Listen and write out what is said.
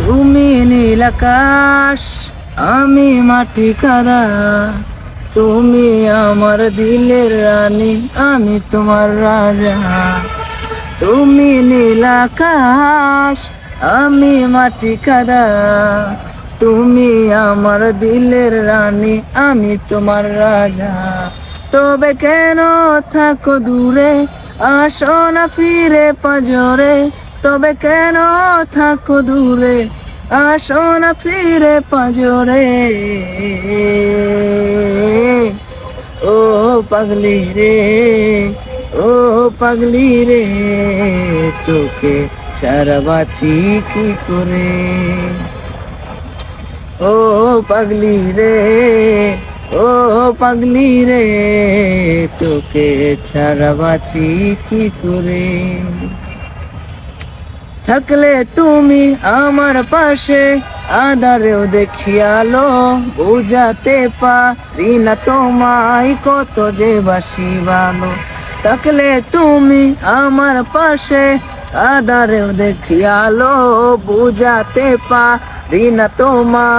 তুমি নীল আকাশ, আমি মাটি কাদা। তুমি আমার দিলের রানী, আমি তোমার রাজা। তুমি নীল আকাশ, আমি মাটি কাদা। তুমি আমার দিলের রানী, আমি তোমার রাজা। তবে কেন থাকো দূরে, আসো না ফিরে পাঁজরে। তবে কেন থাকো দূরে, আসো না ফিরে পাঁজরে। ও পাগলি রে, ও পাগলি রে, তোকে ছাড়া বাঁচি কি করে। ও পাগলি রে, ও পাগলি রে, তোকে ছাড়া বাঁচি কি করে। থাকলে তুমি আমার পাশে, আধারেও দেখি আলো। বুঝাতে পারি না তোমায়, কত যে বাসি ভালো। থাকলে তুমি আমার পাশে, আধারেও দেখি আলো। বুঝাতে পারি না তোমায়।